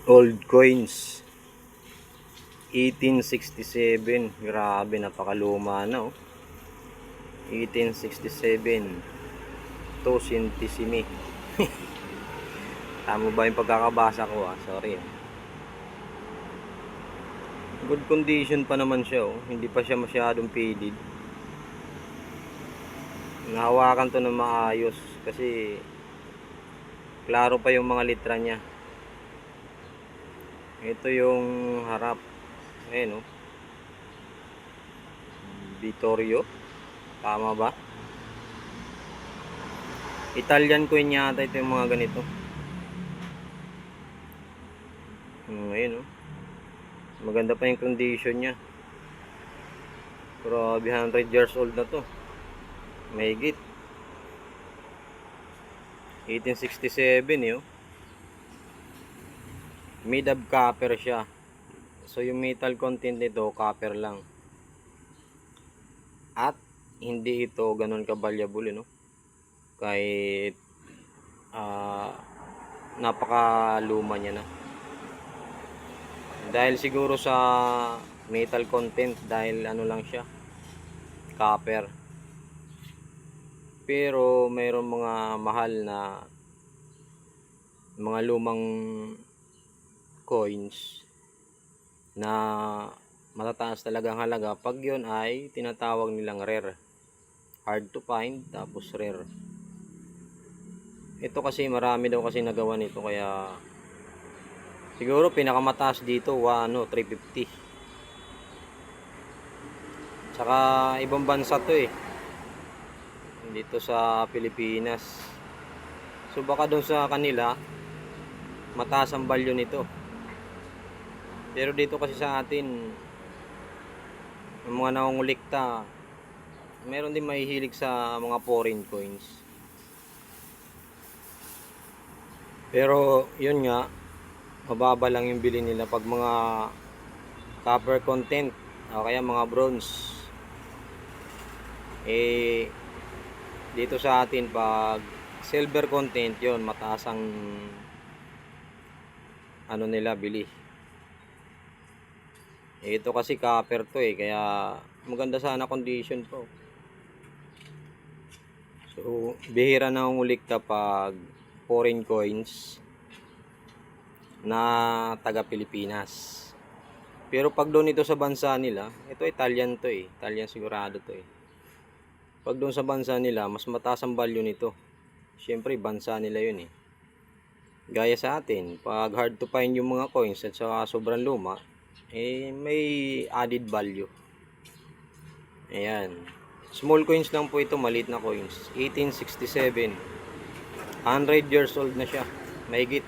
Old coins. 1867. Grabe, napakaluma na oh. 1867. To centesimi. Tama ba yung pagkakabasa ko ah? Sorry ah. Good condition pa naman siya oh. Hindi pa siya masyadong faded. Nahawakan to ng maayos kasi klaro pa yung mga litra niya. Ito yung harap. Ayan oh. Vittorio. Tama ba? Italian coin yata ito yung mga ganito. Ayan oh. Maganda pa yung condition niya. Grabe, 100 years old na to. Mahigit. 1867 eh oh. Made of copper siya. So yung metal content nito copper lang. At hindi ito ganun ka-valuable no. Kahit napakaluma niya na. Dahil siguro sa metal content, dahil ano lang siya, copper. Pero mayroong mga mahal na mga lumang coins na matataas talagang halaga pag yun ay tinatawag nilang rare. Hard to find, tapos rare. Ito kasi marami daw kasi nagawa nito, kaya siguro pinakamataas dito 350. Tsaka ibang bansa to eh, dito sa Pilipinas. So baka doon sa kanila mataas ang value nito. Pero dito kasi sa atin, ang mga nangungulikta, meron din mahihilig sa mga foreign coins. Pero yun nga, mababa lang yung bili nila pag mga copper content o kaya mga bronze. Dito sa atin pag silver content, yon mataas ang ano nila bili. Ito kasi copper to eh, kaya maganda sana condition to. So bihira na ulikta pag foreign coins na taga Pilipinas. Pero pag doon ito sa bansa nila, ito Italian to eh, Italian sigurado to eh. Pag doon sa bansa nila, mas mataas ang value nito. Siyempre bansa nila yun eh. Gaya sa atin, pag hard to find yung mga coins at saka sobrang luma, may added value. Ayan. Small coins lang po ito, maliit na coins. 1867. 100 years old na siya. Mahigit.